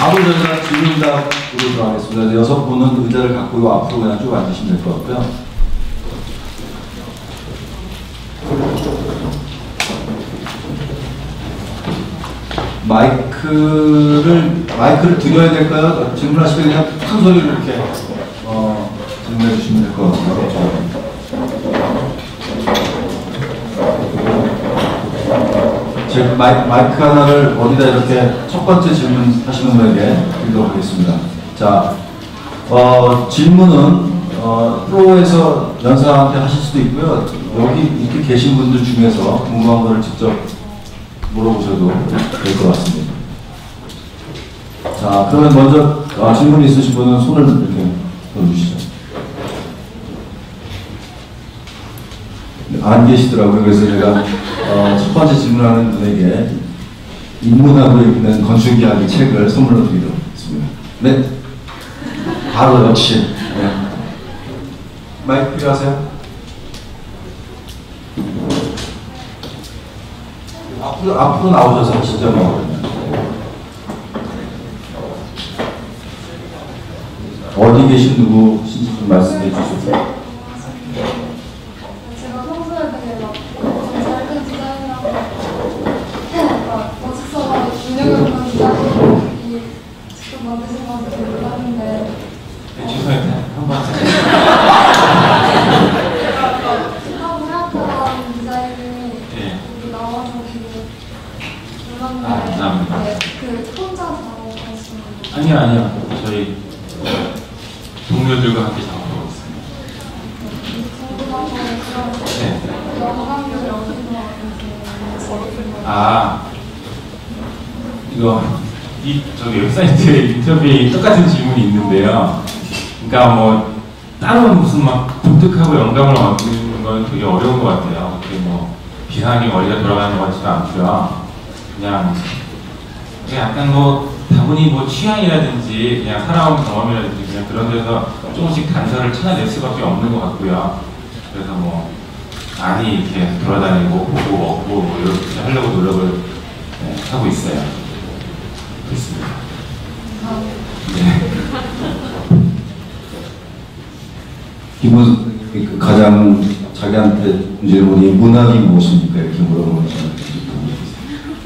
바로 저희가 질문답으로 들어가겠습니다. 6분은 의자를 갖고 앞으로 그냥 쭉 앉으시면 될 것 같고요. 마이크를 드려야 될까요? 질문하실 때 그냥 큰 소리로 이렇게 질문해 주시면 될 것 같아요. 제 마이크 하나를 어디다 이렇게 첫 번째 질문 하시는 분에게 드리도록 하겠습니다. 자, 질문은 프로에서 연사한테 하실 수도 있고요. 여기 이렇게 계신 분들 중에서 궁금한 거를 직접 물어보셔도 될 것 같습니다. 자, 그러면 먼저 질문 있으신 분은 손을 이렇게 넣어주시죠. 안 계시더라고요. 그래서 제가 첫 번째 질문하는 분에게 인문학으로 읽는 건축이야기 책을 선물로 드리도록 하겠습니다. 네, 바로 역시. 네. 마이크 필요하세요? 앞으로 나오셔서 진짜 뭐 어디 계신 누구신지 좀 말씀해 주세요. 제가 평소에 되게 막 잘된 디자인이라고 멋있어가지고 중요한 디자인이 직접 만드신 건지 몰랐는데 죄송해요. 한번 하고 생각한 디자인이 여기 나와서 되게 놀랐는데 감사합니다. 네, 그 혼자 작업하시는 거 아니요. 저희 동료들과 함께 작업하고 있습니다. 궁금한 거는 그런 네. 영감력을 어디서 이거 저기 웹사이트에 인터뷰에 똑같은 질문이 있는데요. 그러니까 뭐 따로 무슨 막 독특하고 영감을 얻는 건 되게 어려운 것 같아요. 그게 뭐 비상하게 머리가 돌아가는 것 같지도 않고요. 그냥 약간 뭐 다분히 뭐 취향이라든지 그냥 살아온 경험이라든지 그냥 그런 데서 조금씩 단서를 찾아낼 수밖에 없는 것 같고요. 그래서 뭐 많이 이렇게 돌아다니고 보고 먹고 뭐 이렇게 하려고 노력을 하고 있어요. 그렇습니다. 네. 이분 가장 자기한테 질문이 문학이 무엇입니까? 이렇게 물어보는 거죠.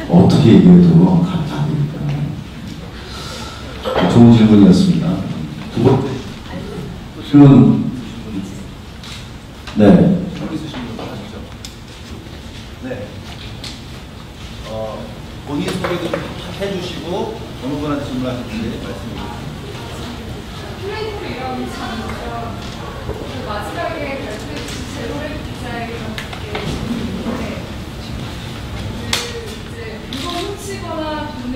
어떻게 얘기해도 답답합니다. 좋은 질문이었습니다. 두 번째 질문. 네. 네. 본인 소개도 좀 해주시고 어느 분한테 질문하실지 말씀해주세요. 플레이토 이라고 있었는데요. 그 마지막에 발표해 주신 제로레 디자인이라는 게 있는데 이제 물건 훔치거나 돈을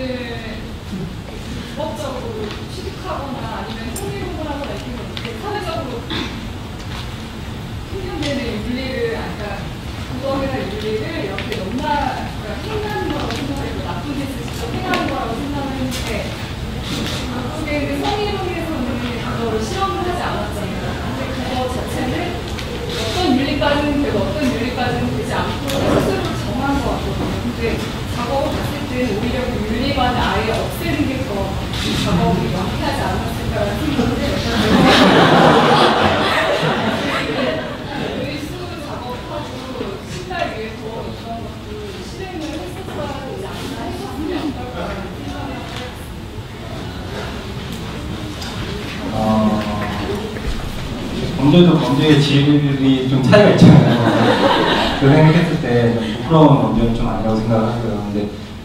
불법적으로 취득하거나 아니면 성희롱을 하거나 이렇게 사회적으로 흉년되는 윤리를 아까 도덕이나 윤리를 이렇게 행하는 거라고 생각하고 나쁜 짓을 직접 행하는 거라고 생각을 했는데 결국에는 성희롱에서는 그거를 실험을 하지 않았잖아요. 근데 그거 자체는 어떤 윤리까지는 되고 어떤 윤리까지는 되지 않고 스스로 정한 것 같거든요. 근데 작업을 봤을 때 오히려 그 윤리만을 아예 없애는 게 더 작업이 완쾌하지 않았을까라는 생각을 해요. 의식으로 작업하고 신날 위해서 이런 것도 실행을 했었어야 되지 않나 했었으면 어떨까라는 생각을 범죄도 범죄의 질이 좀 차이가 있잖아요. 그 생각했을 때 좀 부끄러운 범죄는 좀 아니라고 생각을 하고요. 근데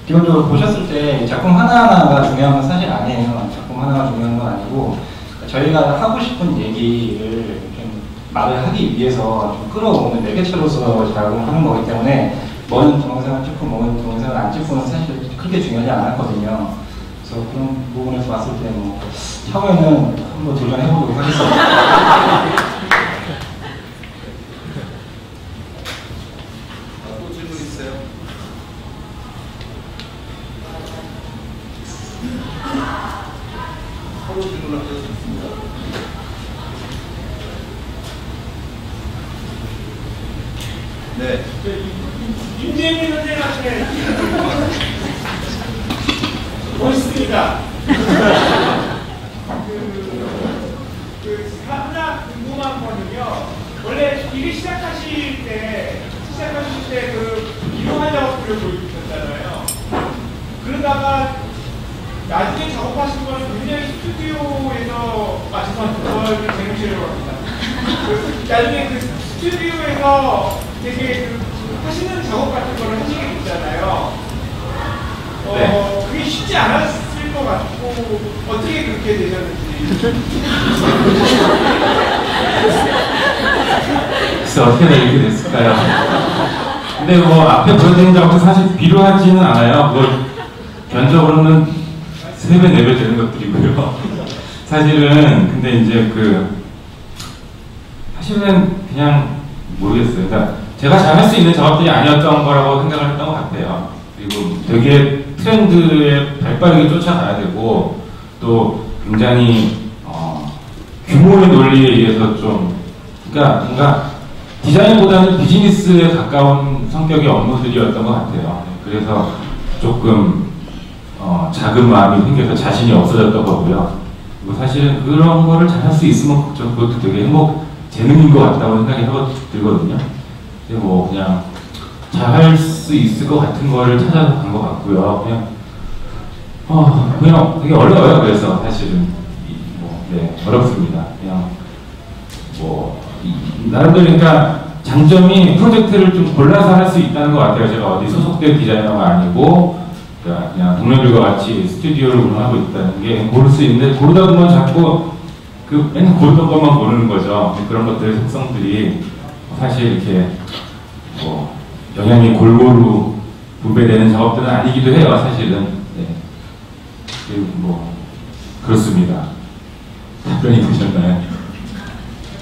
기본적으로 보셨을 때 작품 하나하나가 중요한 건 사실 아니에요. 작품 하나가 중요한 건 아니고 저희가 하고 싶은 얘기를 좀 말을 하기 위해서 좀 끌어오는 매개체로서 작업하는 거기 때문에 먼 동영상을 찍고 먼 동영상을 안 찍고는 사실 크게 중요하지 않았거든요. 그래서 그런 부분에서 봤을 때 뭐 차후에는 한번 도전해보도록 하겠습니다. 또 질문 있어요? 서로 질문을 하셔도 좋습니다. 네. 윤재민 선생님한테 멋있습니다. 하나 궁금한 거는요. 원래 일을 시작하실 때 이용한 작업들을 보여주셨잖아요. 그러다가 나중에 작업하신 거는 굉장히 스튜디오에서 죄송합니다. 재능실이라고 합니다. 나중에 그 스튜디오에서 되게 하시는 작업 같은 거를 하시게 됐잖아요. 네. 그게 쉽지 않았을 것 같고 어떻게 그렇게 되셨는지. 글쎄 어떻게 이렇게 됐을까요? 근데 뭐 앞에 보여드린 작업도 사실 비료하지는 않아요. 뭐 견적으로는 3배, 4배 되는 것들이고요. 사실은 근데 이제 사실은 그냥 모르겠어요. 그러니까 제가 잘할 수 있는 작업들이 아니었던 거라고 생각을 했던 것 같아요. 그리고 되게 트렌드에 발빠르게 쫓아가야 되고 또 굉장히 규모의 논리에 의해서 좀 그러니까 뭔가 디자인보다는 비즈니스에 가까운 성격의 업무들이었던 것 같아요. 그래서 조금 작은 마음이 생겨서 자신이 없어졌던 거고요. 그리고 사실은 그런 거를 잘할 수 있으면 그것도 되게 재능인 것 같다고 생각이 들거든요. 근데 뭐 그냥 잘할 수 있을 것 같은 거를 찾아서 간 것 같고요. 그냥 되게 어려워요. 그래서 사실은 네, 어렵습니다. 그냥 나름대로 그러니까 장점이 프로젝트를 좀 골라서 할 수 있다는 것 같아요. 제가 어디 소속된 디자이너가 아니고 그냥 동료들과 같이 스튜디오를 운영하고 있다는 게 고를 수 있는데 고르다 보면 자꾸 맨날 고르던 것만 고르는 거죠. 그런 것들의 속성들이 사실 이렇게 영향이 골고루 분배되는 작업들은 아니기도 해요. 사실은. 네. 그리고 그렇습니다. 답변이 되셨나요?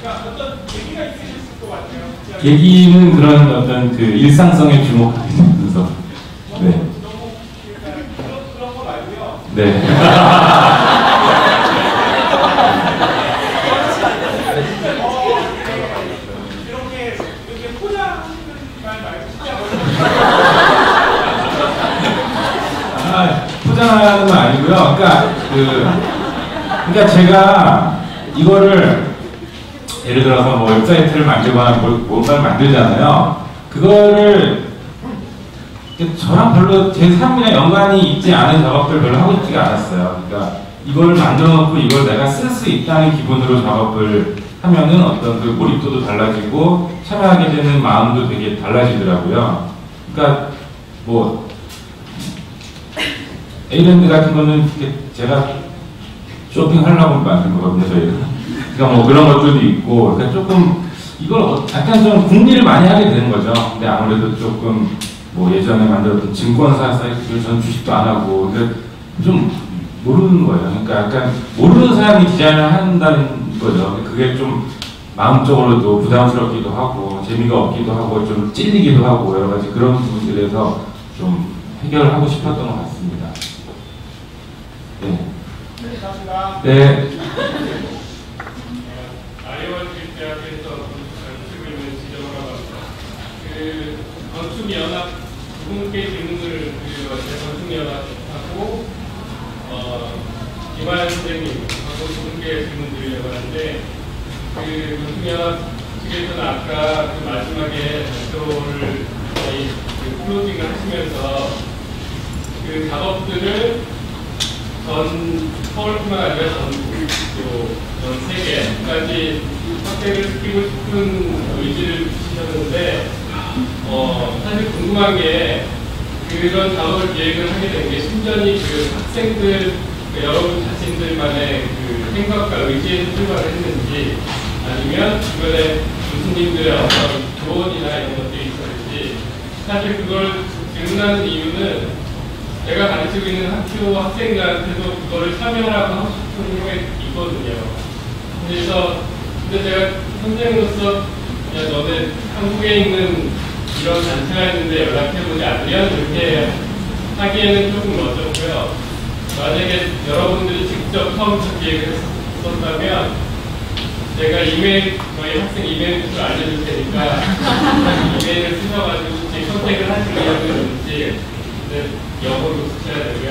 그러니까 어떤 계기가 있으셨을 것 같아요. 계기는 그런 어떤 일상성에 주목하게 되면서 네. 너무 그런 거 말고요. 네. 이렇게 포장하시는 말 말고 진짜 포장하는 건 아니고요. 그러니까 제가 이거를 예를 들어서 뭐 웹사이트를 만들거나 뭔가를 만들잖아요. 그거를 저랑 별로 제 삶이랑 연관이 있지 않은 작업들 별로 하고 있지가 않았어요. 그러니까 이걸 만들어 놓고 이걸 내가 쓸 수 있다는 기분으로 작업을 하면은 어떤 몰입도도 달라지고 참여하게 되는 마음도 되게 달라지더라고요. 그러니까 에이랜드 같은 거는 제가 쇼핑하려고 만든 거거든요, 저희가. 그러니까 그런 것들도 있고, 그러니까 조금 이걸 약간 좀 궁리를 많이 하게 되는 거죠. 근데 아무래도 조금 예전에 만들었던 증권사 사이트를 전 주식도 안 하고, 좀 모르는 거예요. 그러니까 약간 모르는 사람이 디자인을 한다는 거죠. 그게 좀 마음적으로도 부담스럽기도 하고, 재미가 없기도 하고, 좀 찔리기도 하고, 여러 가지 그런 부분들에서 좀 해결을 하고 싶었던 것 같습니다. 네. 네. 아이오와대학에서 쓰고 있는 지정하고 건축연합 20개 질문을 건축연합하고 김하연 선생님하고 20개 질문 드리려고 하는데 건축연합 측에서는 아까 마지막에 발표를 저희 클로징을 하시면서 작업들을 서울뿐만 아니라 전 세계까지 확대를 시키고 싶은 의지를 주시셨는데 사실 궁금한 게 그런 작업을 기획을 하게 된 게 순전히 학생들 여러분 자신들만의 생각과 의지에서 출발을 했는지 아니면 주변에 교수님들의 어떤 조언이나 이런 것들이 있었는지 사실 그걸 질문하는 이유는 제가 가르치고 있는 학교 학생들한테도 그거를 참여하라고 하고 싶은 게 있거든요. 근데 제가 선생으로서 그냥 너네 한국에 있는 이런 단체가 있는데 연락해보지 않으면 이렇게 하기에는 조금 어렵고요. 만약에 여러분들이 직접 처음부터 기획을 했었다면 제가 저희 학생 이메일 주소 알려줄 테니까 이메일을 쓰셔가지고 제 선택을 하실 의향은 있는지 영어로 쓰셔야 되고요.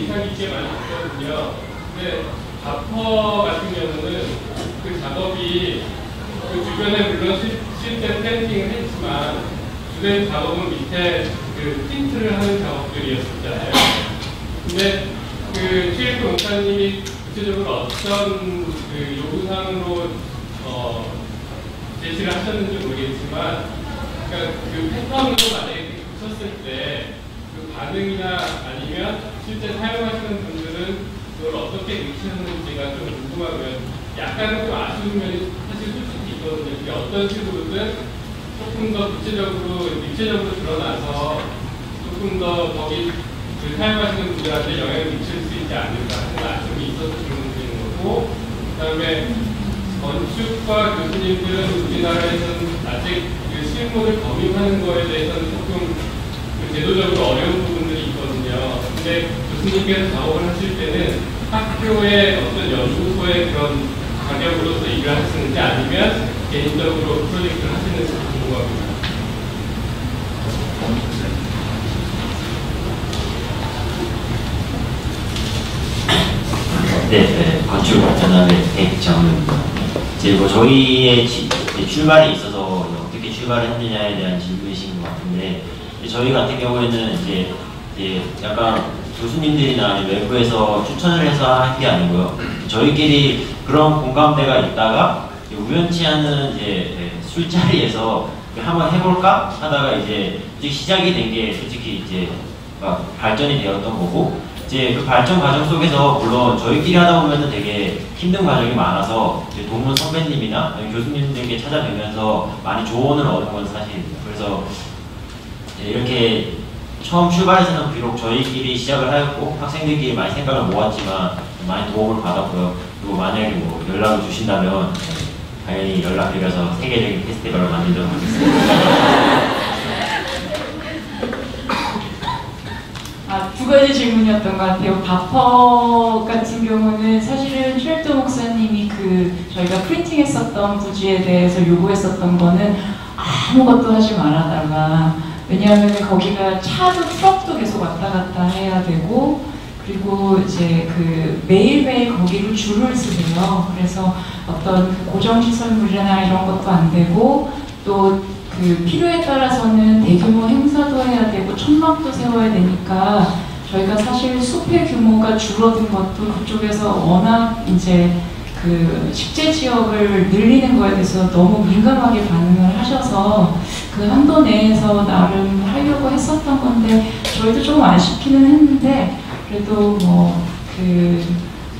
인상 깊게 많이 있거든요. 근데 바퍼 같은 경우는 그 작업이 그 주변에 물론 실제 페인팅을 했지만 주된 작업은 밑에 그 틴트를 하는 작업들이었잖아요. 근데 그 최일구 목사님이 구체적으로 어떤 그 요구사항으로 제시를 하셨는지 모르겠지만, 그러니까 그 패턴으로 만약에 붙였을 때 그 반응이나 아니면 실제 사용하시는 분들은 그걸 어떻게 느끼셨는지가 좀 궁금하고요. 약간은 좀 아쉬운 면이 사실 솔직히 있거든요. 이게 어떤 식으로든 조금 더 구체적으로, 입체적으로 드러나서 조금 더 거기 그 사용하시는 분들한테 영향을 미칠 수 있지 않을까 하는 아쉬움이 있어서 질문드리는 거고, 그 다음에 건축과 교수님들은 우리나라에서는 아직 그 실무를 검증하는 거에 대해서는 조금 그 제도적으로 어려운 부분들이 있거든요. 근데 교수님께서 작업을 하실 때는 학교의 어떤 연구소의 그런 가격으로서 일을 하시는지 아니면 개인적으로 프로젝트를 하시는지 궁금합니다. 네, 건축 전환의 대장입니다. 이제 뭐 저희의 출발에 있어서 어떻게 출발을 했느냐에 대한 질문이신 것 같은데, 저희 같은 경우에는 이제 약간 교수님들이나 외부에서 추천을 해서 한 게 아니고요. 저희끼리 그런 공감대가 있다가 우연치 않은 이제 술자리에서 한번 해볼까 하다가 이제 시작이 된 게 솔직히 이제 발전이 되었던 거고, 이제 그 발전 과정 속에서 물론 저희끼리 하다 보면은 되게 힘든 과정이 많아서 이제 동문 선배님이나 교수님들께 찾아뵈면서 많이 조언을 얻은 건 사실입니다. 그래서 이렇게 처음 출발에서는 비록 저희끼리 시작을 하였고 학생들끼리 많이 생각을 모았지만 많이 도움을 받았고요. 그리고 만약에 뭐 연락을 주신다면 당연히 연락드려서 세계적인 페스티벌을 만들도록 하겠습니다. 두 가지 질문이었던 것 같아요. 바퍼 같은 경우는 사실은 최일도 목사님이 저희가 프린팅했었던 부지에 대해서 요구했었던 거는 아무것도 하지 말아다가, 왜냐하면 거기가 차도 트럭도 계속 왔다 갔다 해야 되고, 그리고 이제 매일매일 거기로 줄을 서세요. 그래서 어떤 고정시설물이나 이런 것도 안 되고, 또 필요에 따라서는 대규모 행사도 해야 되고 천막도 세워야 되니까 저희가 사실 숲의 규모가 줄어든 것도 그쪽에서 워낙 이제 식재 지역을 늘리는 거에 대해서 너무 민감하게 반응을 하셔서 그 한도 내에서 나름 하려고 했었던 건데, 저희도 좀 아쉽기는 했는데 그래도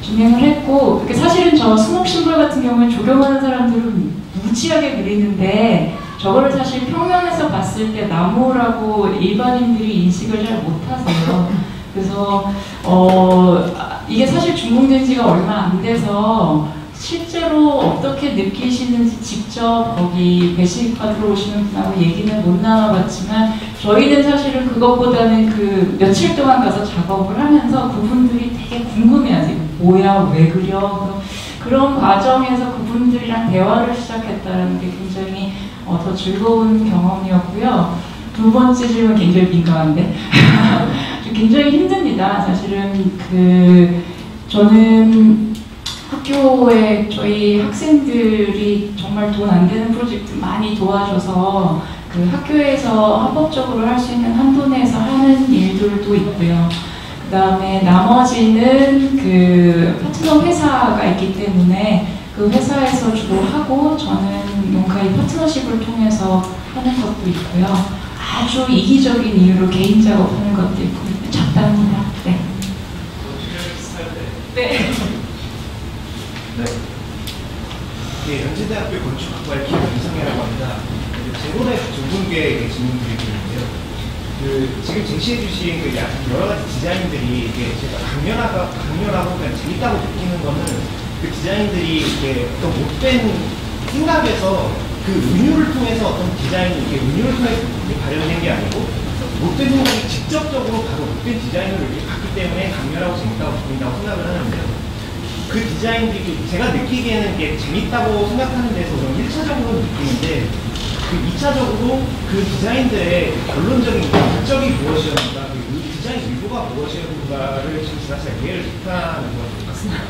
진행을 했고, 사실은 저 수목신물 같은 경우는 조경하는 사람들은 무지하게 그리는데 저거를 사실 평면에서 봤을 때 나무라고 일반인들이 인식을 잘 못하세요. 그래서 이게 사실 준공된 지가 얼마 안 돼서 실제로 어떻게 느끼시는지 직접 거기 배식 받으러 오시는 분하고 얘기는 못 나눠봤지만, 저희는 사실은 그것보다는 며칠 동안 가서 작업을 하면서 그분들이 되게 궁금해하세요. 뭐야, 왜 그려? 그런 과정에서 그분들이랑 대화를 시작했다는 게 굉장히 더 즐거운 경험이었고요. 두 번째 질문 굉장히 민감한데 굉장히 힘듭니다. 사실은 저는 학교에 저희 학생들이 정말 돈 안 되는 프로젝트 많이 도와줘서 학교에서 합법적으로 할 수 있는 한도 내에서 하는 일들도 있고요. 그 다음에 나머지는 파트너 회사가 있기 때문에 그 회사에서 주로 하고, 저는 뭔가 이 파트너십을 통해서 하는 것도 있고요. 아주 이기적인 이유로 개인 작업하는 것도 있고 적당합니다. 네. 네. 네, 연세대학교 건축학과의 김윤성이라고 합니다. 제본에 두 분께 질문드리겠는데요. 지금 제시해주신 여러 가지 디자인들이 제가 강렬하고 그냥 재밌다고 느끼는 거는 디자인들이 어떤 못된 생각에서 은유를 통해서 어떤 디자인이 은유를 통해서 발현된 게 아니고, 못된 생각이 직접적으로 바로 못된 디자인으로 갔기 때문에 강렬하고 재밌다고 보인다고 생각을 하는데요. 그 디자인들이 제가 느끼기에는 재밌다고 생각하는 데서 저는 1차적으로 느끼는데, 2차적으로 그 디자인들의 결론적인 목적이 무엇이었는가, 디자인 디자인의 의도가 무엇인가를 지금 지나치게 이해를 못하는 것 같습니다.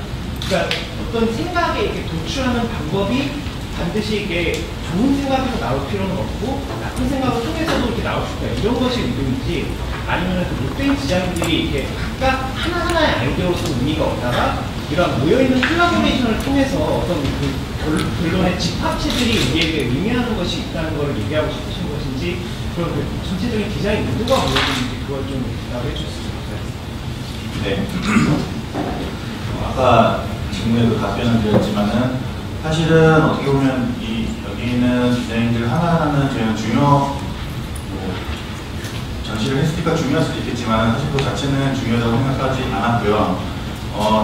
그러니까 어떤 생각에 이렇게 도출하는 방법이 반드시 이게 좋은 생각에서 나올 필요는 없고 나쁜 생각을 통해서도 이렇게 나올 수 있다. 이런 것이 의도인지 아니면 그 못된 디자인들이 이렇게 각각 하나하나의 아이디어로서 의미가 없다가 이런 모여있는 콜라보레이션을 통해서 어떤 그 결론의 집합체들이 우리에게 의미하는 것이 있다는 걸 얘기하고 싶으신 것인지 그런 그 전체적인 디자인 의도가 무엇인지 그걸 좀 대답해 주셨으면 좋겠습니다. 네. 아까 질문에도 답변을 드렸지만은 사실은 어떻게 보면 여기 있는 디자인들 하나하나는 저희는 전시를 했으니까 중요할 수도 있겠지만 사실 그 자체는 중요하다고 생각하지 않았고요.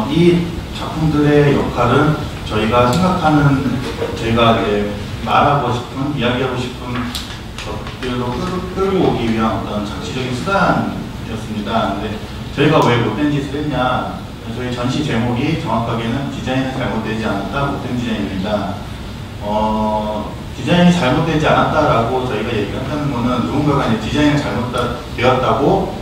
이 작품들의 역할은 저희가 생각하는, 저희가 이제 말하고 싶은, 이야기하고 싶은 것들로 끌고 오기 위한 어떤 장치적인 수단이었습니다. 근데 저희가 왜 못된 짓을 했냐, 저희 전시 제목이 정확하게는 디자인은 잘못되지 않았다, 못된 디자인입니다. 디자인이 잘못되지 않았다라고 저희가 얘기를 한다는 거는 누군가가 이제 디자인이 잘못되었다고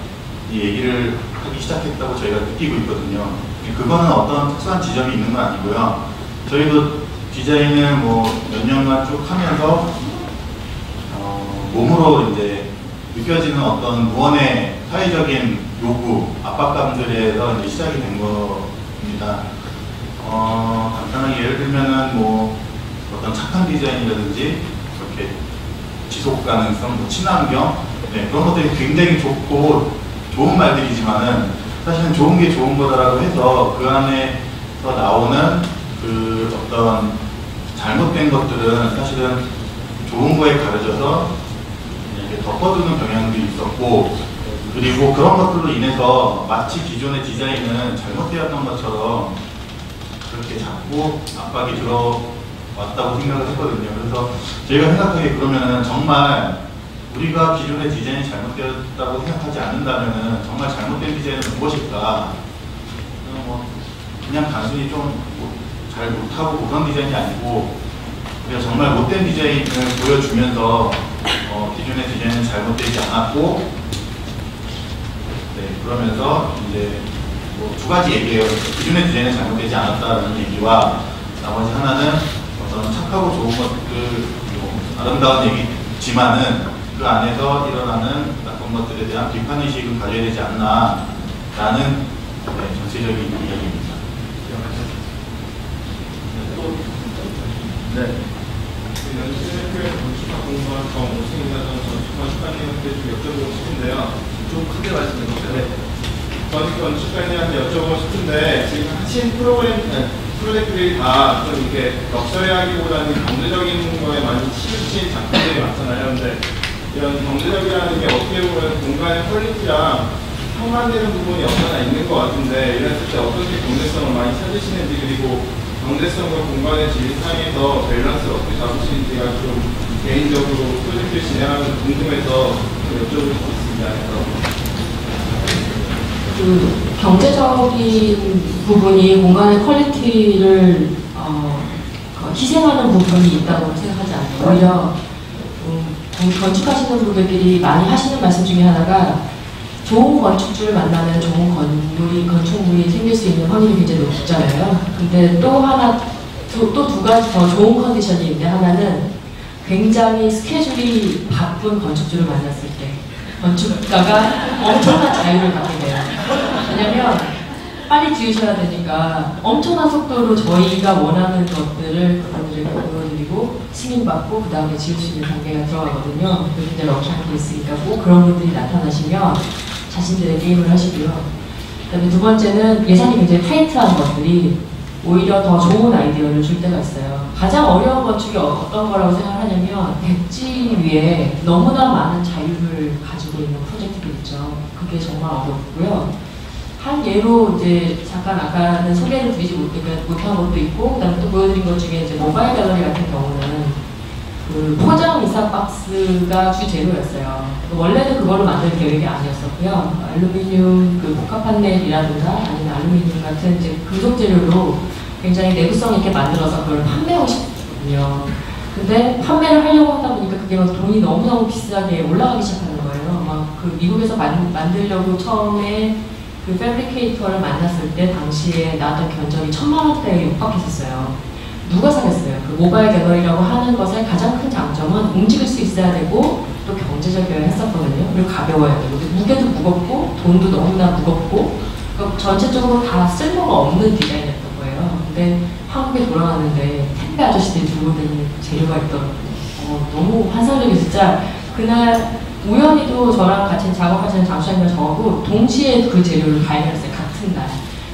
얘기를 하기 시작했다고 저희가 느끼고 있거든요. 그거는 어떤 특수한 지점이 있는 건 아니고요. 저희도 디자인을 뭐 몇 년간 쭉 하면서 몸으로 이제 느껴지는 어떤 무언의 사회적인 요구, 압박감들에서 이제 시작이 된 겁니다. 간단하게 예를 들면은 뭐 어떤 착한 디자인이라든지 이렇게 지속 가능성, 뭐 친환경, 네, 그런 것들이 굉장히 좋고 좋은 말들이지만은 사실은 좋은 게 좋은 거다라고 해서 그 안에서 나오는 그 어떤 잘못된 것들은 사실은 좋은 거에 가려져서 이렇게 덮어두는 경향도 있었고, 그리고 그런 것들로 인해서 마치 기존의 디자인은 잘못되었던 것처럼 그렇게 자꾸 압박이 들어왔다고 생각을 했거든요. 그래서 저희가 생각하기에 그러면은 정말 우리가 기존의 디자인이 잘못되었다고 생각하지 않는다면은 정말 잘못된 디자인은 무엇일까? 그냥 단순히 좀 잘 못하고 그런 디자인이 아니고 우리가 정말 못된 디자인을 보여주면서 기존의 디자인은 잘못되지 않았고, 네, 그러면서 이제 뭐 두 가지 얘기예요. 기존의 디자인은 잘못되지 않았다는 얘기와 나머지 하나는 어떤 착하고 좋은 것들, 뭐 아름다운 얘기지만은 그 안에서 일어나는 나쁜 것들에 대한 비판의식을 가져야 되지 않나라는 전체적인 이야기입니다. 네. 연세대학교에 건축학 공부한 정우승이나 건축관님한테 좀 여쭤보고 싶은데요. 좀 크게 말씀해 주세요. 건축관님한테 여쭤보고 싶은데 지금 하신 프로젝트들이 다 좀 이렇게 럭셔리하기보다는 경제적인 거에 많이 치우친 작품들이 많잖아요. 근데 이런 경제적이라는 게 어떻게 보면 공간의 퀄리티랑 상반되는 부분이 없잖아 있는 것 같은데 이랬을 때 어떻게 경제성을 많이 찾으시는지, 그리고 경제성과 공간의 질 사이에서 밸런스를 어떻게 잡으시는지가 좀 개인적으로 프로젝트 진행하면서 궁금해서 여쭤볼 수 있습니다. 그 경제적인 부분이 공간의 퀄리티를 희생하는 부분이 있다고 생각하지 않아요. 오히려 건축하시는 분들끼리 많이 하시는 말씀 중에 하나가 좋은 건축주를 만나면 좋은 건축물이 생길 수 있는 확률이 굉장히 높잖아요. 근데 또 두 가지 더 좋은 컨디션이 있는데, 하나는 굉장히 스케줄이 바쁜 건축주를 만났을 때 건축가가 엄청난 자유를 갖게 돼요. 왜냐면 빨리 지으셔야 되니까 엄청난 속도로 저희가 원하는 것들을 그분들에게 보여드리고 승인받고 그 다음에 지을 수 있는 단계가 들어가거든요. 굉장히 럭셔리하게 있으니까 꼭 그런 분들이 나타나시면 자신들의 게임을 하시고요. 그 다음에 두 번째는 예산이 굉장히 타이트한 것들이 오히려 더 좋은 아이디어를 줄 때가 있어요. 가장 어려운 건축이 어떤 거라고 생각하냐면 백지 위에 너무나 많은 자유를 가지고 있는 프로젝트들 있죠. 그게 정말 어렵고요. 한 예로 이제 잠깐 아까는 소개를 드리지 못한 것도 있고, 그다음에 또 보여드린 것 중에 이제 모바일 갤러리 같은 경우는 그 포장 인사 박스가 주 재료였어요. 원래는 그걸로 만들 계획이 아니었었고요. 알루미늄 그 복합 판넬이라든가 아니면 알루미늄 같은 이제 금속 재료로 굉장히 내구성 있게 만들어서 그걸 판매하고 싶거든요. 근데 판매를 하려고 하다 보니까 그게 막 돈이 너무너무 비싸게 올라가기 시작하는 거예요. 막 그 미국에서 만들려고 처음에 그 패브리케이터를 만났을 때 당시에 나왔던 견적이 1000만 원대에 육박했었어요. 누가 사겠어요? 그 모바일 갤러리라고 하는 것의 가장 큰 장점은 움직일 수 있어야 되고 또 경제적이어야 했었거든요. 그리고 가벼워야 되고 무게도 무겁고 돈도 너무나 무겁고 그러니까 전체적으로 다 쓸모가 없는 디자인이었던 거예요. 근데 한국에 돌아왔는데 택배 아저씨들이 들고 다니는 재료가 있더라고요. 너무 환상적이에요. 진짜 그날 우연히도 저랑 같이 작업하시는 장수장님과 저하고 동시에 그 재료를 발견했어요. 같은 날.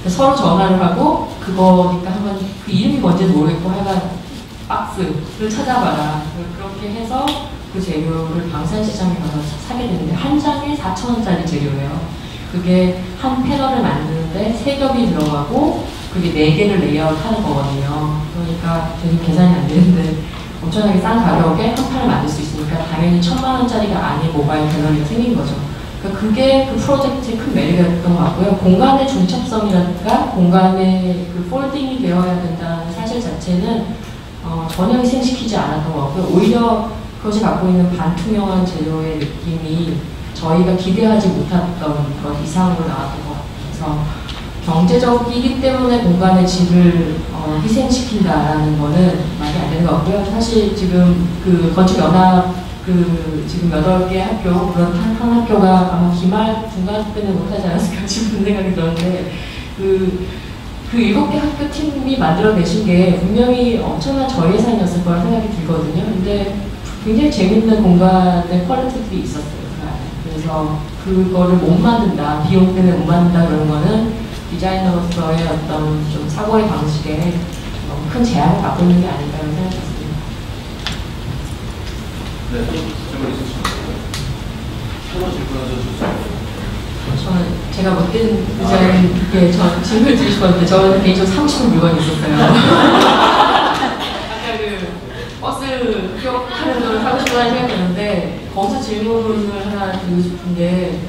서로 전화를 하고 그거니까 한번 그 이름이 뭔지도 모르겠고 하여간 박스를 찾아봐라. 그렇게 해서 그 재료를 방산시장에 가서 사게 됐는데 한 장에 4,000원짜리 재료예요. 그게 한 패널을 만드는데 3겹이 들어가고 그게 4개를 레이아웃 하는 거거든요. 그러니까 되게 계산이 안 되는데 엄청나게 싼 가격에 한 판을 만들 수 있으니까 당연히 1000만 원짜리가 아닌 모바일 갤러리가 생긴 거죠. 그러니까 그게 그 프로젝트의 큰 매력이었던 것 같고요. 공간의 중첩성이라든가 공간에 그 폴딩이 되어야 된다는 사실 자체는 전혀 희생시키지 않았던 것 같고요. 오히려 그것이 갖고 있는 반투명한 재료의 느낌이 저희가 기대하지 못했던 것 이상으로 나왔던 것 같아서 경제적이기 때문에 공간의 질을 희생시킨다라는 거는 말이 안 되는 것 같고요. 사실 지금 그 건축연합 지금 8개 학교, 그런 한 학교가 아마 기말 중간 때는 못하지 않았을까 싶은 생각이 들었는데 그 7개 학교 팀이 만들어내신 게 분명히 엄청난 저예산이었을 거라 생각이 들거든요. 근데 굉장히 재밌는 공간의 퀄리티들이 있었어요. 그래서 그거를 못 만든다, 비용 때문에 못 만든다 그런 거는 디자이너로서의 어떤 좀 사고의 방식에 너무 큰 제약을 갖고 있는 게 아닌가 라는 생각이 듭니다. 네, 질문 있으신가요? 서로 질문하셔도 좋습니다. 저는 제가 못된 디자인에 저 질문을 드리고 싶었는데 저는 개인적으로 30분 물건이 있었어요. 아까 그 버스 기억하는 걸 사고 싶다는 생각이 드는데 거기서 질문을 하나 드리고 싶은 게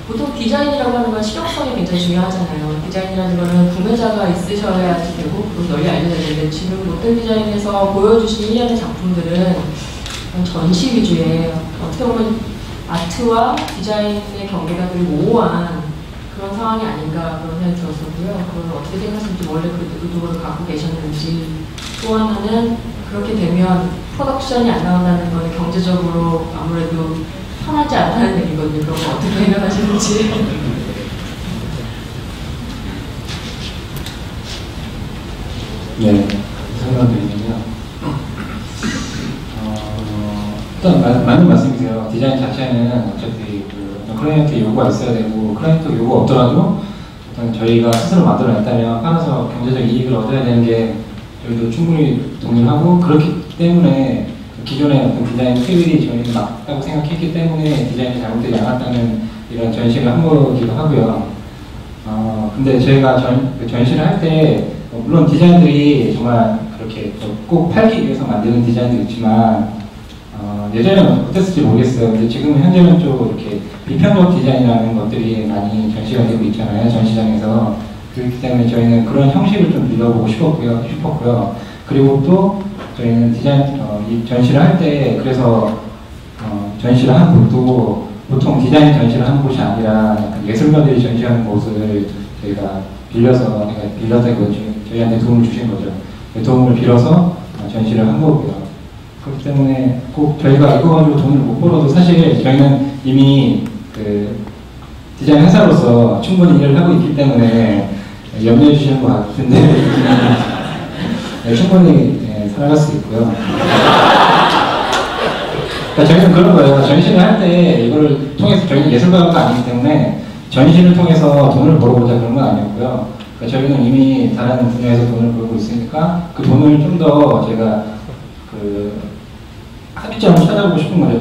보통 디자인이라고 하는 건 실용성이 굉장히 중요하잖아요. 디자인이라는 거는 구매자가 있으셔야지 되고 그리고 널리 알려져야 되는데 지금 롯데 디자인에서 보여주신 1년의 작품들은 전시 위주의 어떻게 보면 아트와 디자인의 경계가 되게 모호한 그런 상황이 아닌가 그런 생각이 들었었고요. 그걸 어떻게 생각하시는지 원래 그 의도를 갖고 계셨는지 또 하나는 그렇게 되면 프로덕션이 안 나온다는 건 경제적으로 아무래도 편하지 않다는 얘기거든요. 그런 거 어떻게 해결하시는지. 네, 설명드리면요. 일단 맞는 말씀이세요. 디자인 자체는 어차피 클라이언트 요구가 있어야 되고 클라이언트 요구가 없더라도 일단 저희가 스스로 만들어냈다면 팔아서 경제적 이익을 얻어야 되는 게 저희도 충분히 동의하고 그렇기 때문에 기존의 어떤 디자인 스킬이 저희는 맞다고 생각했기 때문에 디자인이 잘못되지 않았다는 이런 전시를 한 거기도 하고요. 근데 저희가 전시를 할 때 물론 디자인들이 정말 그렇게 꼭 팔기 위해서 만드는 디자인도 있지만 예전에는 어땠을지 모르겠어요. 근데 지금 현재는 좀 이렇게 비평적 디자인이라는 것들이 많이 전시가 되고 있잖아요. 전시장에서. 그렇기 때문에 저희는 그런 형식을 좀 빌려보고 싶었고요. 그리고 또 저희는 디자인, 이 전시를 할 때 그래서 전시를 한 곳도 보통 디자인 전시를 하는 곳이 아니라 예술가들이 전시하는 곳을 저희가 빌려서 저희한테 도움을 주신 거죠. 도움을 빌어서 전시를 한 거고요. 그렇기 때문에 꼭 저희가 이거 가지고 돈을 못 벌어도 사실 저희는 이미 그 디자인 회사로서 충분히 일을 하고 있기 때문에 염려해 주시는 것 같은데 충분히 살아갈 수 있고요. 그러니까 저희는 그런 거예요. 전시를 할 때 이거를 통해서 저희는 예술가가 아니기 때문에 전시를 통해서 돈을 벌어보자 그런 건 아니었고요. 그러니까 저희는 이미 다른 분야에서 돈을 벌고 있으니까 그 돈을 좀 더 제가 그 합의점을 찾아보고 싶은 거죠.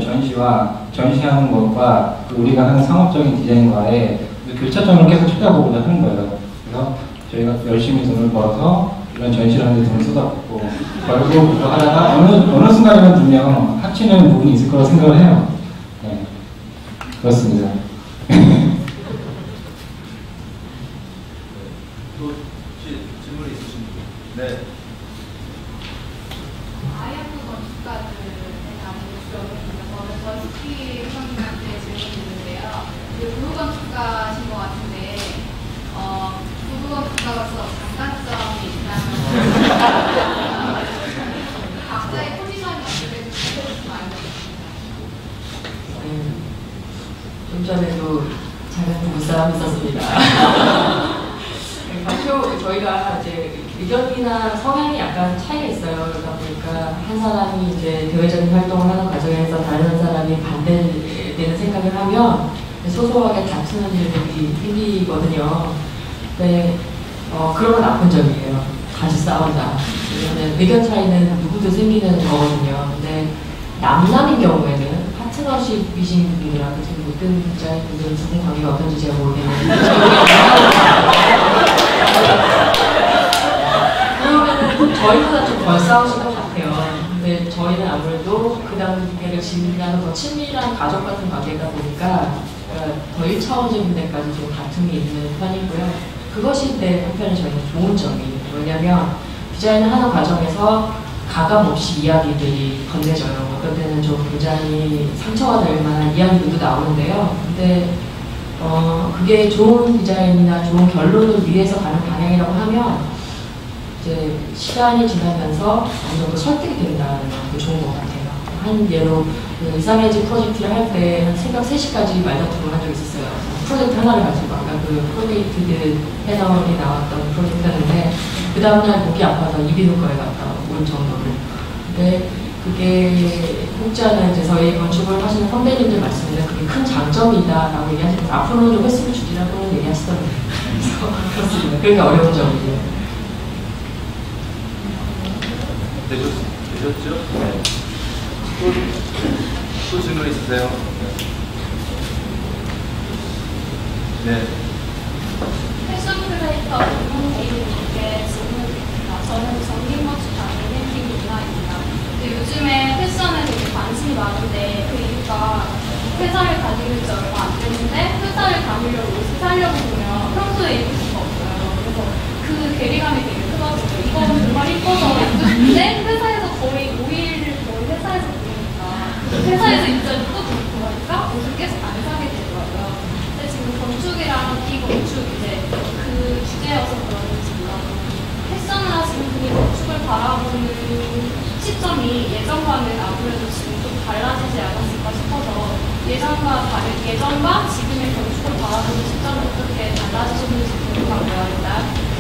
전시하는 것과 우리가 하는 상업적인 디자인과의 교차점을 계속 찾아보고자 하는 거예요. 그래서 저희가 열심히 돈을 벌어서 이런 전시를 하는데 돈을 쏟아붓고 벌고 하다가 어느 순간에는 분명 합치는 부분이 있을 거라고 생각을 해요. 네, 그렇습니다. 또 혹시 질문이 있으신 분? 네. IF 건축가들에 대한 질문입니다. 저는 버스키 선생님한테 질문이 있는데요. 부부 건축가신 것 같은데, 부부 건축가로서 장단점이 있다면 각자의 포지션이 어떻게 좀 알고 싶습니다. 좀 전에도 작은 부부싸움 있었습니다. 저희가 이제 의견이나 성향이 약간 차이가 있어요. 그러다 보니까 한 사람이 이제 대외적인 활동을 하는 과정에서 다른 한 사람이 반대되는 생각을 하면 소소하게 다투는 일들이 생기거든요. 근데 그런 건 나쁜 점이에요. 같이 싸운다. 왜냐면 의견 차이는 누구도 생기는 거거든요. 근데 남남인 경우에는 파트너십이신 분들하고 지금 못된 분자인 분들은 두분 관계가 어떤지 제가 모르겠는데 그러면은 저희보다 좀 덜 싸우실 것 같아요. 근데 저희는 아무래도 그 단계를 지나서 더 친밀한 가족 같은 관계다 보니까 더 1차원적인 데까지 좀 다툼이 있는 편이고요. 그것이 내 한편에 저희는 좋은 점이에요. 왜냐면 디자인을 하는 과정에서 가감 없이 이야기들이 건네져요. 어떤 때는 좀 굉장히 상처가 될 만한 이야기들도 나오는데요. 근데 그게 좋은 디자인이나 좋은 결론을 위해서 가는 방향이라고 하면 이제 시간이 지나면서 어느 정도 설득이 된다는 게 좋은 것 같아요. 한 예로 이사메이지 프로젝트를 할 때 한 새벽 3시까지 말다툼을 한 적이 있었어요. 프로젝트 하나를 가지고 아까 그 프로젝트 패널이 나왔던 프로젝트였는데 그 다음날 목이 아파서 이비인후과에 갔다 온 정도로. 근데 그게 혹지 않은 이제 저희 건축을 하시는 선배님들 말씀인데 그게 큰 장점이다라고 얘기하시면서 앞으로는 좀 했으면 주지라고 얘기하시더라고요. 그렇습니다. 그게 어려운 점이에요. 되셨죠? 네. 또 질문 있으세요? 네. 패션 크리에이터 김홍기님께 질문을 드립니다. 저는 전기건축 다니는 김민아입니다. 요즘에 패션에 되게 관심이 많은데 그 이유가 회사를 다니는 지 얼마 안 됐는데 회사를 다니려고 옷을 사려고 보면 평소에 입을 수가 없어요. 그래서 그 괴리감이 되게 크거든요. 이거는 정말 이뻐서 입고 싶은데 회사에서 거의 5일을 거의 회사에서 보니까 회사에서 입자 입고 보니까 옷을 계속 안 사게 되더라고요. 근데 지금 건축이랑 비건축 이제 그 주제여서 그런지 몰라도 패션을 하시는 분이 건축을 바라보는 시점이 예전과는 아무래도 지금 좀 달라지지 않았을까 싶어서 예전과 지금의 건축을 바라보는 시점이 어떻게 달라지셨는지 궁금하고요. 일단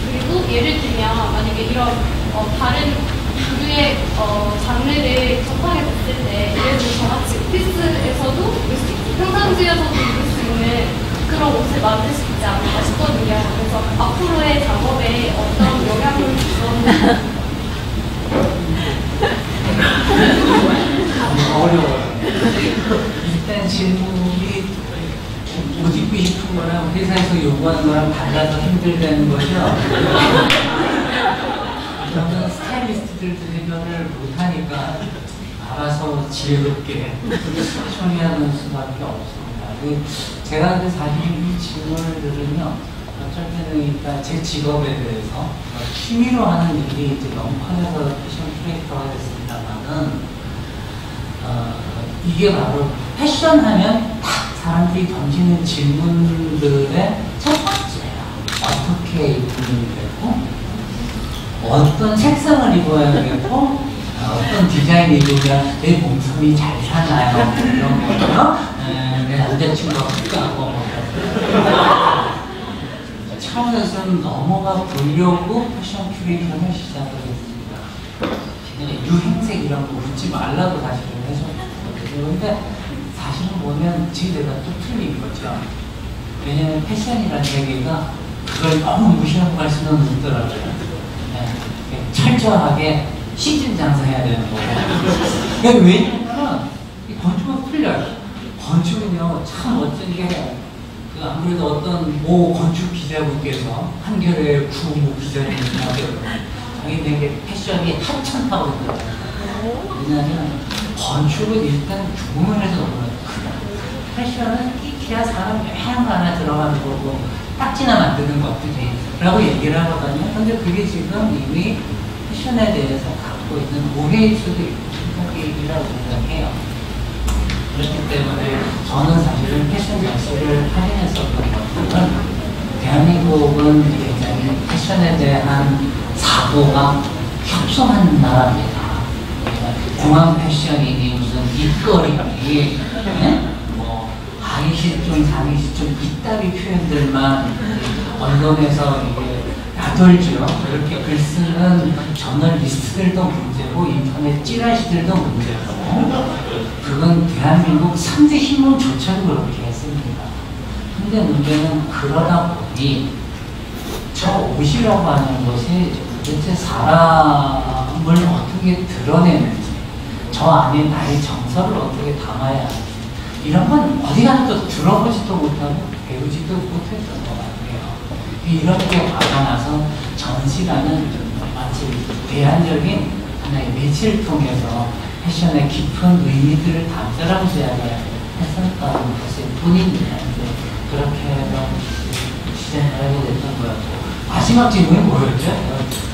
그리고 예를 들면 만약에 이런 다른 부류의 장르를 접하게 됐을 때 예를 들어 저같이 오피스에서도 입을 수 있고 평상시에서도 입을 수 있는 그런 옷을 만들 수 있지 않을까 싶거든요. 그래서 앞으로의 작업에 어떤 영향을 주었는지 어려워요. 일단 질문이 옷 입고 싶은 거랑 회사에서 요구하는 거랑 달라서 힘들다는 거죠. 저는 스타일리스트들도 해결을 못하니까 알아서 지혜롭게 처리하는 수밖에 없습니다. 제가 사실 이 질문을 들으면 어쩔 때는 일단 제 직업에 대해서 취미로 하는 일이 이제 너무 커져서 패션 크리에이터가 됐습니다만은 이게 바로 패션 하면 딱 사람들이 던지는 질문들의 첫 번째야. 어떻게 입으면 되고, 어떤 색상을 입어야겠고, 어떤 디자인 입으면 내 몸통이 잘 사나요? 이런 거요. 내 남자친구가 흑가고 처음에서는 넘어가 보려고 패션 큐레이션을 시작을 했습니다. 유행색 이런 거 묻지 말라고 사실은 해줬거든요. 근데 사실은 보면 지대가 또 틀린 거죠. 왜냐면 패션이라는 얘기가 그걸 너무 무시하고 갈 수는 없더라고요. 네. 철저하게 시진장사해야 되는 거고. 왜냐면 이 건축은 틀려요. 건축은요 참 어떤 게 아무래도 어떤 모 건축 기자분께서 한겨레 구모 기자님이라고 자기네게 패션이 한참하고 있거든요. 왜냐하면 건축은 일단 규모면에서 너무나 크다. 패션은 끼키야 사람 여행 하나 들어가는 거고 딱지나 만드는 것들이 라고 얘기를 하거든요. 근데 그게 지금 이미 패션에 대해서 갖고 있는 오해일 수도 있고 생각이라고 생각해요. 그렇기 때문에 저는 사실은 패션 전시를 할인했었던 것들은 대한민국은 굉장히 패션에 대한 사고가 협소한 나라입니다. 공항 패션이니 무슨 입거리니 뭐 하이시좀 상이시좀 이따위 표현들만 언론에서 이게 나돌죠. 그렇게 글 쓰는 저널리스트들도 문제고 인터넷 찌라시들도 문제고 그건 대한민국 3대 신문조차도 그렇게 했습니다. 근데 문제는 그러다 보니 저 옷이라고 하는 것이 도대체 사람을 어떻게 드러내는지 저 안에 나의 정서를 어떻게 담아야 하는지 이런 건 어디 가서 들어보지도 못하고 배우지도 못했던 것 같아요. 이렇게 화가 나서 전시라는 마치 대안적인 하나의 매체를 통해서 패션의 깊은 의미들을 담더라고야 했었던 것일 뿐입니다. 그렇게 해서 시작을 하게 됐던 거였고 마지막 질문이 뭐였죠?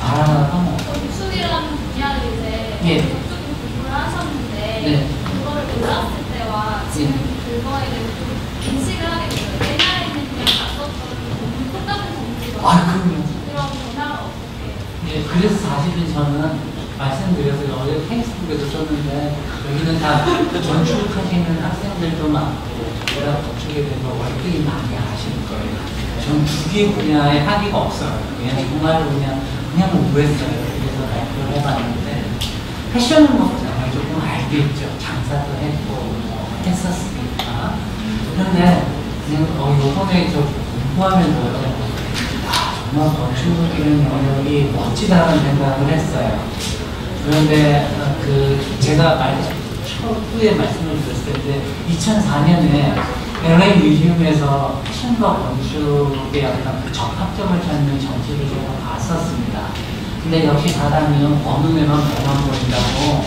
말하다가 뭐 입술이라는 분야를 이제 예. 조금 공부를 하셨는데 네. 그거를 몰랐을 때와 지금 그거에 대해서 좀 인식을 하게 됐어요. 옛날에는 그냥 봤었던 똑같은 정보가 그럼요. 이런 변화가 어떻게 예, 그래서 사실은 저는 말씀드려서 어제 페이스북에도 썼는데 여기는 다 전출하시는 학생들도 많고 제가 그쪽에 대해서 월등히 많이 아시는 거예요. 전 두 개 분야에 학위가 없어요. 그냥 정말 그냥 공부했어요. 그래서 발표를 해봤는데 패션은 뭐 정말 조금 알고 있죠. 장사도 했고 했었으니까. 그런데 요번에 저 공부하면서 정말 건축이라는 영역이 멋지다는 생각을 했어요. 그런데 제가 초부에 말씀을 드렸을 때 2004년에 LA 뮤지엄에서 패션과 건축의 약간 그 적합점을 찾는 전시를 제가 봤었습니다. 근데 역시 사람은 어느 데만 배만 보인다고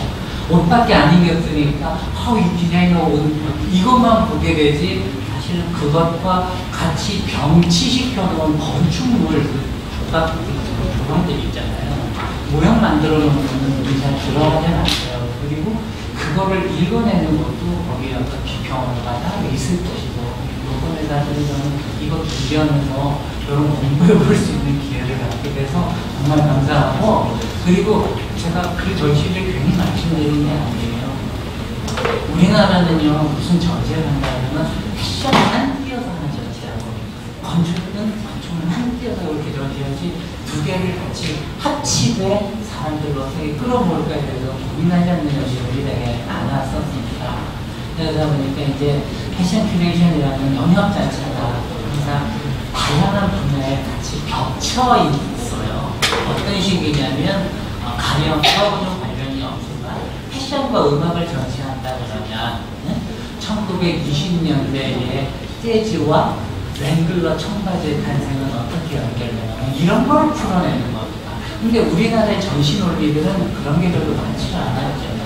옷밖에 안 입었으니까 이 디자이너 옷 이것만 보게 되지 사실은 그것과 같이 병치시켜 놓은 건축물 조각들 있잖아요. 모형 만들어 놓은 거는 우리 잘 들어가지 않아요. 그리고 그거를 읽어내는 것도 거기에 어떤 비평어가 따로 있을 것이고 요번에 사실은 저는 이거 준비하면서 여러분 공부해 볼 수 있는 기회를 갖게 돼서 정말 감사하고 그리고 제가 그 전시를 괜히 말씀드린 게 아니에요. 우리나라는요 무슨 전시를 한다 그러면 패션만 띄어서 하는 전시라고 건축만 띄어서 이렇게 전시하지 두 개를 같이 합치되 사람들을 어떻게 끌어모을까에 대해서 고민하지 않는 연시들이 되게 많았었습니다. 그러다 보니까 이제 패션 큐레이션이라는 영역 자체가 항상 다양한 분야에 같이 겹쳐 있어요. 어떤 식이냐면 가령 수업은 관련이 없지만 패션과 음악을 전시한다 그러면 1920년대에 재즈와 랭글러 청바지의 탄생은 어떻게 연결되나 이런 걸 풀어내는 겁니다. 근데 우리나라의 전시 논리들은 그런 게 별로 많지가 않았죠.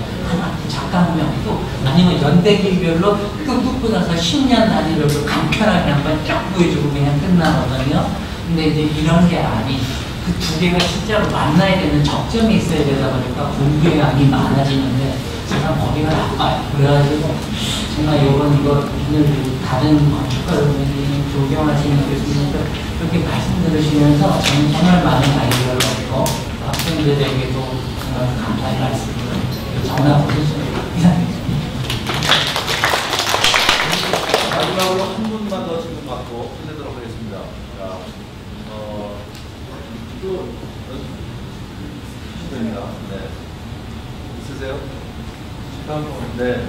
작가 한 명도 아니면 연대기별로 뚝뚝 끊어서 10년 단위별로 간편하게 한번 쫙 보여주고 그냥 끝나거든요. 근데 이제 이런 게 아닌 그 두 개가 실제로 만나야 되는 적점이 있어야 되다 보니까 공부의 양이 많아지는데 제가 머리가 나빠요. 그래가지고 정말 이거 오늘 다른 건축가 여러분이 존경하시는 교수님들 그렇게 말씀 들으시면서 저는 정말 많은 아이디어를 얻고 학생들에게도 정말 감사의 말씀을 전하고 싶습니다. 이상입니다. 마지막으로 한 분만 더 질문 받고 끝내도록 하겠습니다. 자, 됩니다. 네. 있으세요? 다음 네.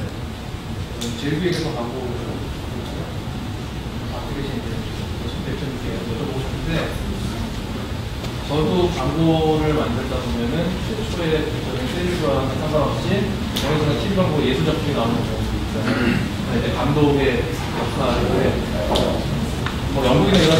제일비에게서 광고 계신 대표님께 여쭤보고 싶은데 저도 광고를 만들다 보면은 최초의 세일과 상관없이 영화에서는 TV 광고 예술 작품이 나오는 경우도 있잖아요. 이제 감독의 역할을 해. 뭐 영국이나 이런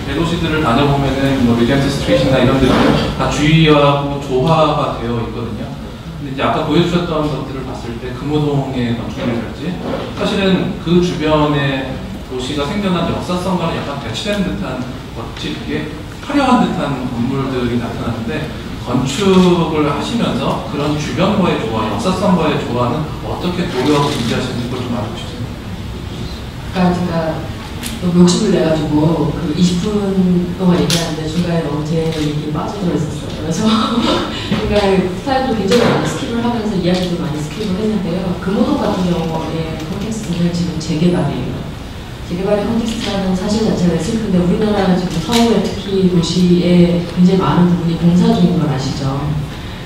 대도시들을 다녀보면은 뭐 리젠트 스트리트나 이런 데는 다 주의하고 조화가 되어 있거든요. 근데 이제 아까 보여주셨던 것들을 봤을 때 금호동의 건축이랄지 사실은 그 주변에 도시가 생겨난 역사성과는 약간 배치된 듯한 멋지게 화려한 듯한 건물들이 나타나는데 건축을 하시면서 그런 주변과의 조화, 역사성과의 조화는 어떻게 고려하고 준비하시는지 그걸 좀 알고 싶습니다. 아까 제가 너무 욕심을 내가지고 그 20분 동안 얘기하는데 중간에 너무 제 얘기 빠져들어 있었어요. 그래서 그러니까 스타일도 굉장히 많이 스킵을 하면서 이야기도 많이 스킵을 했는데요. 금호동 같은 경우의 콘텍스트는 지금 재개발이에요. 재개발의 콘텍스트라는 사실 자체가 슬픈데 우리나라 지금 서울에 특히 도시에 굉장히 많은 부분이 공사 중인 걸 아시죠?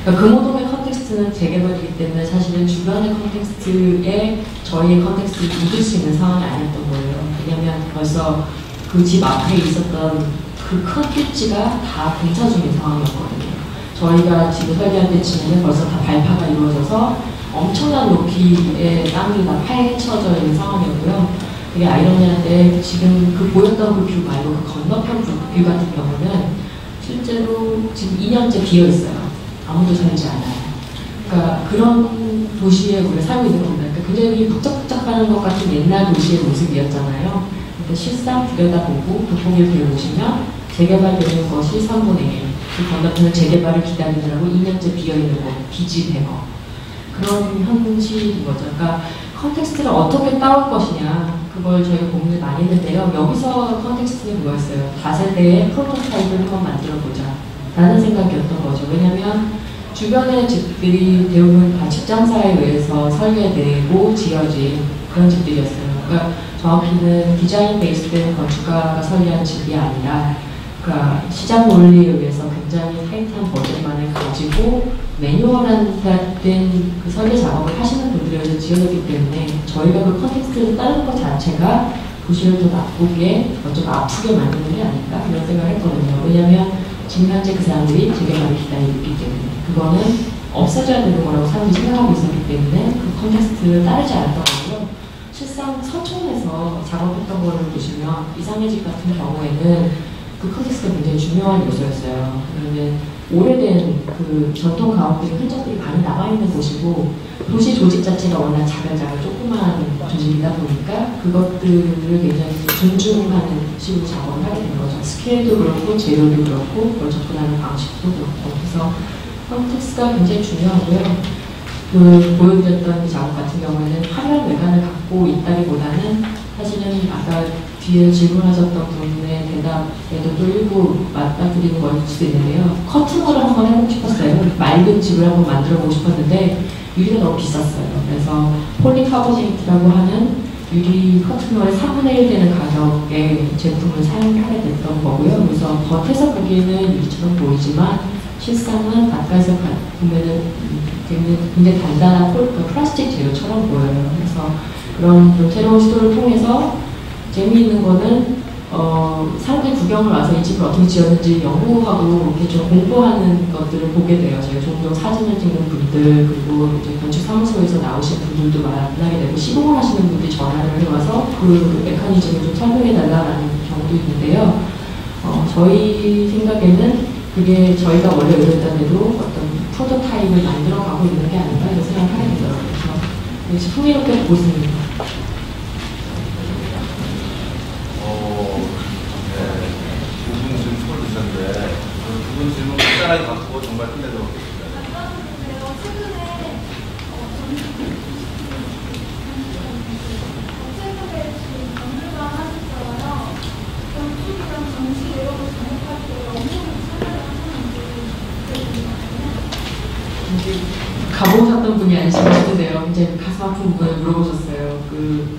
그러니까 금호동의 컨텍스트는 재개발이기 때문에 사실은 주변의 컨텍스트에 저희의 컨텍스트를 묻을 수 있는 상황이 아니었던 거예요. 왜냐하면 벌써 그 집 앞에 있었던 그 큰 필지가 다 공사 중인 상황이었거든요. 저희가 지금 설계할 때쯤에는 벌써 다 발파가 이루어져서 엄청난 높이의 땅이 다 파헤쳐져 있는 상황이었고요. 되게 아이러니한데 지금 그 보였던 그 뷰 말고 그 건너편 뷰 같은 경우는 실제로 지금 2년째 비어 있어요. 아무도 살지 않아요. 그러니까 그런 도시에 우리가 살고 있는 겁니다. 그러니까 굉장히 북적북적하는 것 같은 옛날 도시의 모습이었잖아요. 근데 실상 들여다보고 북쪽을 들여보시면 재개발되는 것이 3분의 1. 그 건너편은 재개발을 기다리느라고 2년째 비어있는 곳, 비지 100억. 그런 현실인 거죠. 그러니까 컨텍스트를 어떻게 따올 것이냐, 그걸 저희가 고민을 많이 했는데요. 여기서 컨텍스트는 뭐였어요? 다세대의 프로토타입을 한번 만들어보자 라는 생각이었던 거죠. 왜냐하면 주변의 집들이 대부분 다 직장사에 의해서 설계되고 지어진 그런 집들이었어요. 그러니까 정확히는 디자인 베이스된 건축가가 설계한 집이 아니라 그러니까 시장 논리에 의해서 굉장히 타이트한 버젯만을 가지고 매뉴얼한 그 설계 작업을 하시는 분들에 의해서 지어졌기 때문에 저희가 그 컨텍스트를 따르는 것 자체가 도시를 더 나쁘게, 좀 아프게 만드는 게 아닐까 이런 생각을 했거든요. 왜냐하면 지금 현재 그 사람들이 재개발을 기다리고 있기 때문에 그거는 없어져야 되는 거라고 사람들이 생각하고 있었기 때문에 그 컨텍스트를 따르지 않았던 거고요. 실상 서촌에서 작업했던 거를 보시면 이상의 집 같은 경우에는 그 컨텍스트가 굉장히 중요한 요소였어요. 그러면 오래된 그 전통 가옥들의 흔적들이 많이 남아있는 곳이고 도시 조직 자체가 워낙 자글자글 조그마한 조직이다 보니까 그것들을 굉장히 존중하는 식으로 작업을 하게 된 거죠. 스케일도 그렇고 재료도 그렇고 그걸 접근하는 방식도 그렇고 그래서 컨텍스트가 굉장히 중요하고요. 그 보여드렸던 그 작업 같은 경우에는 화려한 외관을 갖고 있다기보다는 사실은 아까 뒤에 질문하셨던 분의 대답에도 또 일부 맞닥뜨리는 걸 수도 있는데요. 커튼홀을 한번 해보고 싶었어요. 맑은 집을 한번 만들어보고 싶었는데 유리가 너무 비쌌어요. 그래서 폴리카보네이트라고 하는 유리 커튼홀의 3분의 1 되는 가격의 제품을 사용하게 됐던 거고요. 그래서 겉에서 보기에는 유리처럼 보이지만 실상은 가까이서 보면은 굉장히 단단한 플라스틱 재료처럼 보여요. 그래서 그런 좀 새로운 시도를 통해서 재미있는 거는 사람들이 구경을 와서 이 집을 어떻게 지었는지 연구하고 이렇게 좀 공부하는 것들을 보게 돼요. 제가 종종 사진을 찍는 분들 그리고 이제 건축사무소에서 나오신 분들도 만나게 되고 시공을 하시는 분들이 전화를 해와서 그 메커니즘을 좀 설명해달라는 경우도 있는데요. 저희 생각에는 그게 저희가 원래 의도했던 대로 어떤 프로토타입을 만들어가고 있는 게 아닌가 이런 생각을 하게 되더라고요. 그래서 흥미롭게 보고 있습니다. 두 분 지금 초를 드셨는데 두 분 질문 간단하게 받고 정말 끝내도록 하겠습니다. 가보셨던 분이 아니신가 싶은데요. 굉장히 가슴 아픈 부분을 물어보셨어요. 그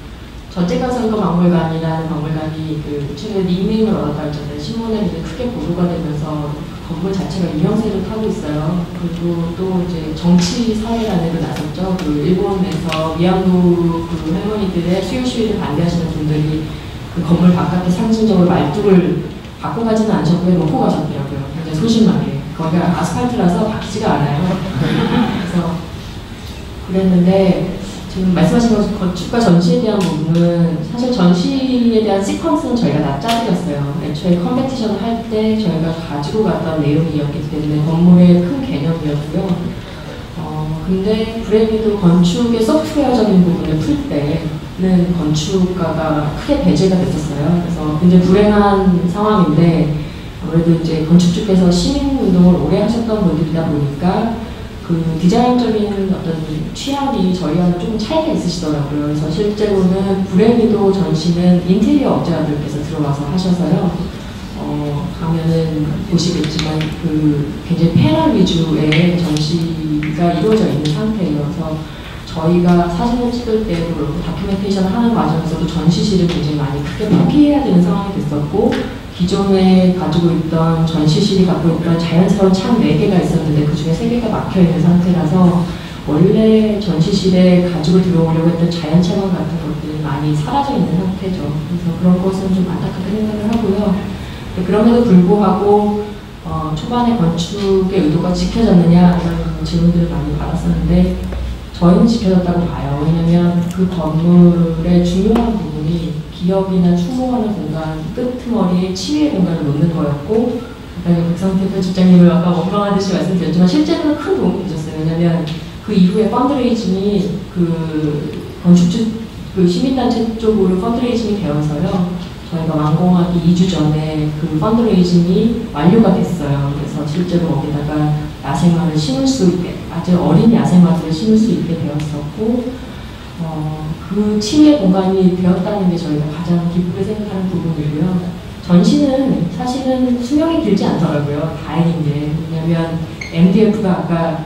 전체가선거 박물관이라는 박물관이 그 최근에 닉네임을 얻었다고 했잖아요. 신문에 이제 크게 보도가 되면서 건물 자체가 유명세를 타고 있어요. 그리고 또 이제 정치 사회라는 걸 나섰죠. 그 일본에서 위안부 그 할머니들의 수요 시위를 반대하시는 분들이 그 건물 바깥에 상징적으로 말뚝을 바꿔 가지는 않으셨고요. 놓고 가셨더라고요. 굉장히 소심하게. 거기가 아스팔트라서 바뀌지가 않아요. 그래서 그랬는데 지금 말씀하신 건축과 전시에 대한 부분은 사실 전시에 대한 시퀀스는 저희가 다 짜드렸어요. 애초에 컴페티션을 할 때 저희가 가지고 갔던 내용이었기 때문에 건물의 큰 개념이었고요. 근데 불행히도 건축의 소프트웨어적인 부분을 풀 때는 건축가가 크게 배제가 됐었어요. 그래서 굉장히 불행한 상황인데 아무래도 이제 건축주께서 시민운동을 오래 하셨던 분들이다 보니까 그 디자인적인 어떤 취향이 저희와는 조금 차이가 있으시더라고요. 그래서 실제로는 불행히도 전시는 인테리어 업자들께서 들어와서 하셔서요. 가면은 보시겠지만 그 굉장히 패널 위주의 전시가 이루어져 있는 상태여서 저희가 사진을 찍을 때도 그렇고 다큐멘테이션을 하는 과정에서도 전시실을 굉장히 많이 크게 포기해야 되는 상황이 됐었고 기존에 가지고 있던 전시실이 갖고 있던 자연스러운 창 4개가 있었는데 그 중에 3개가 막혀있는 상태라서 원래 전시실에 가지고 들어오려고 했던 자연채광 같은 것들이 많이 사라져 있는 상태죠. 그래서 그런 것은 좀 안타깝게 생각을 하고요. 그럼에도 불구하고 초반에 건축의 의도가 지켜졌느냐 이런 질문들을 많이 받았었는데 저희는 지켜졌다고 봐요. 왜냐하면 그 건물의 중요한 부분이 기업이나 추모하는 공간 끄트머리에 치유의 공간을 놓는 거였고 백성태 편집장님을 아까 원망하듯이 말씀드렸지만 실제로는 큰 도움이 되셨어요. 왜냐하면 그 이후에 펀드레이징이 그 건축주 그 시민단체 쪽으로 펀드레이징이 되어서요. 저희가 완공하기 2주 전에 그 펀드레이징이 완료가 됐어요. 그래서 실제로 거기다가 야생화를 심을 수 있게, 아주 어린 야생화들을 심을 수 있게 되었었고, 그 치유의 공간이 되었다는 게 저희가 가장 기쁘게 생각하는 부분이고요. 전시는 사실은 수명이 길지 않더라고요. 다행인 게. 왜냐면 MDF가 아까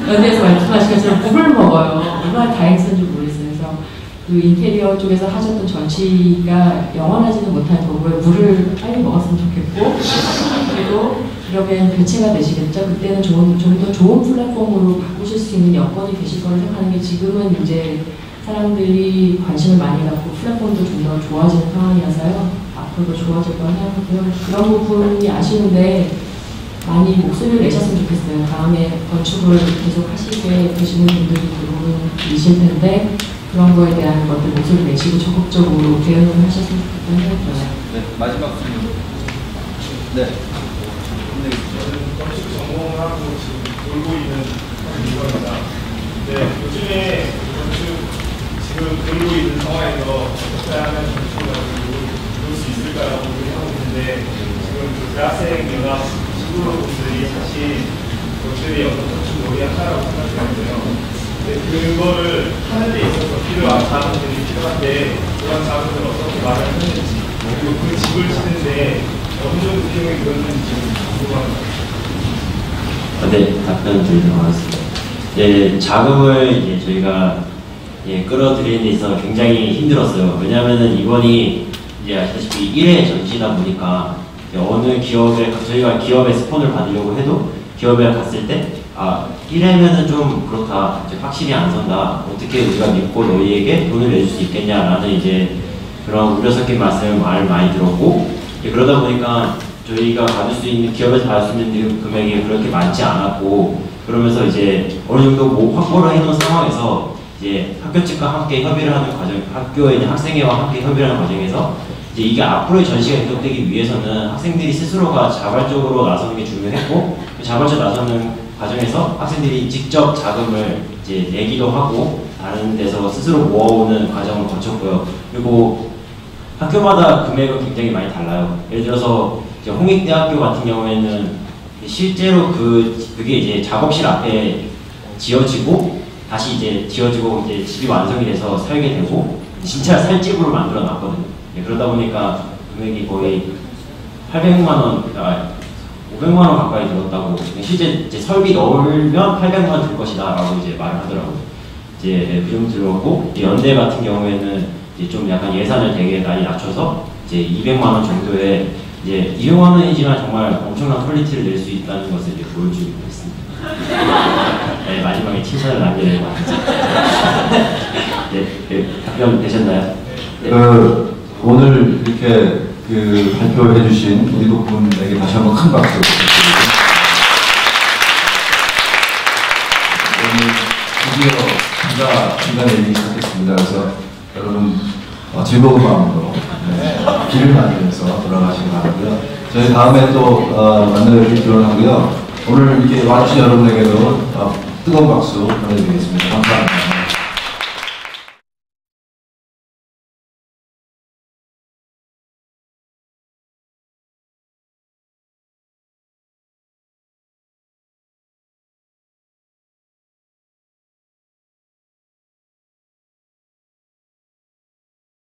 연대에서 말씀하신 것처럼 물을 먹어요. 얼마나 다행스러운지 모르겠어요. 그래서 그 인테리어 쪽에서 하셨던 전시가 영원하지는 못할 거고요. 물을 빨리 먹었으면 좋겠고 그리고 기업엔 교체가 되시겠죠. 그때는 좀 더 좋은 플랫폼으로 바꾸실 수 있는 여건이 되실 거라 생각하는 게 지금은 이제 사람들이 관심을 많이 갖고 플랫폼도 좀 더 좋아지는 상황이라서요. 앞으로도 좋아질 거라 생각하고요. 그런 부분이 아쉬운데 많이 목소리를 내셨으면 좋겠어요. 다음에 건축을 계속 하시게 되시는 분들이 대부분 계실 텐데 그런 거에 대한 것들 목소리 내시고 적극적으로 대응을 하셨으면 좋겠다는 생각이 들어요. 네, 마지막 질문. 네. 저는 건축 전공을 하고 지금 놀고 있는 이거입니다. 네, 요즘에 건축 지금 놀고 있는 상황에서 어떻게 하면 건축을 놀 수 있을까라고 고민하고 있는데 지금 그 대학생 연합 친구로 분들이 사실 건축이 어떤 건축 놀이 한다라고 생각하는데요. 네, 그거를 하는 데 있어서 필요한 자문들이 필요한데 그런 자문들을 어떻게 마련했는지 그리고 그 집을 짓는데 어느 정도 비용이 들었는지 궁금합니다. 네, 답변 드리도록 하겠습니다. 네, 자금을 이제 저희가 끌어들이는 데 있어서 굉장히 힘들었어요. 왜냐하면은 이번이 이제 아시다시피 1회 전시다 보니까 어느 기업에 저희가 기업에 스폰을 받으려고 해도 기업에 갔을 때 1회면은 좀 그렇다. 이제 확실히 안 선다. 어떻게 우리가 믿고 너희에게 돈을 내줄 수 있겠냐라는 이제 그런 우려 섞인 말씀을 많이 들었고 그러다 보니까 저희가 받을 수 있는 기업에서 받을 수 있는 금액이 그렇게 많지 않았고 그러면서 이제 어느 정도 확보를 해놓은 상황에서 이제 학교 측과 함께 협의를 하는 과정, 학교에 있는 학생회와 함께 협의를 하는 과정에서 이제 이게 앞으로의 전시가 계속되기 위해서는 학생들이 스스로가 자발적으로 나서는 게 중요했고 자발적으로 나서는 과정에서 학생들이 직접 자금을 이제 내기도 하고 다른 데서 스스로 모아오는 과정을 거쳤고요. 그리고 학교마다 금액은 굉장히 많이 달라요. 예를 들어서 이제 홍익대학교 같은 경우에는 실제로 그게 이제 작업실 앞에 지어지고 다시 이제 지어지고 이제 집이 완성이 돼서 살게 되고 진짜 살집으로 만들어 놨거든요. 그러다 보니까 금액이 거의 800만 원, 500만 원 가까이 들었다고. 실제 이제 설비 넣으면 800만 원 들 것이다라고 이제 말을 하더라고요. 이제 그 정도 들었고 연대 같은 경우에는 이제 좀 약간 예산을 되게 많이 낮춰서 이제 200만 원 정도의 이제 200만 원이지만 정말 엄청난 퀄리티를 낼 수 있다는 것을 이제 보여주고 있습니다. 네, 마지막에 칭찬을 남겨야 될 것 같아요. 네, 답변 되셨나요? 네. 오늘 이렇게 발표해 주신 우리 덕분에게 다시 한번 큰 박수 부탁드립니다. 오늘 드디어 비가 내리기 시작했습니다. 그래서 여러분 즐거운 마음으로 비를 맞으면서 돌아가시기 바라고요. 저희 다음에 또 만나뵙길 기원하고요. 오늘 이렇게 와주신 여러분에게도 뜨거운 박수 보내드리겠습니다. 감사합니다.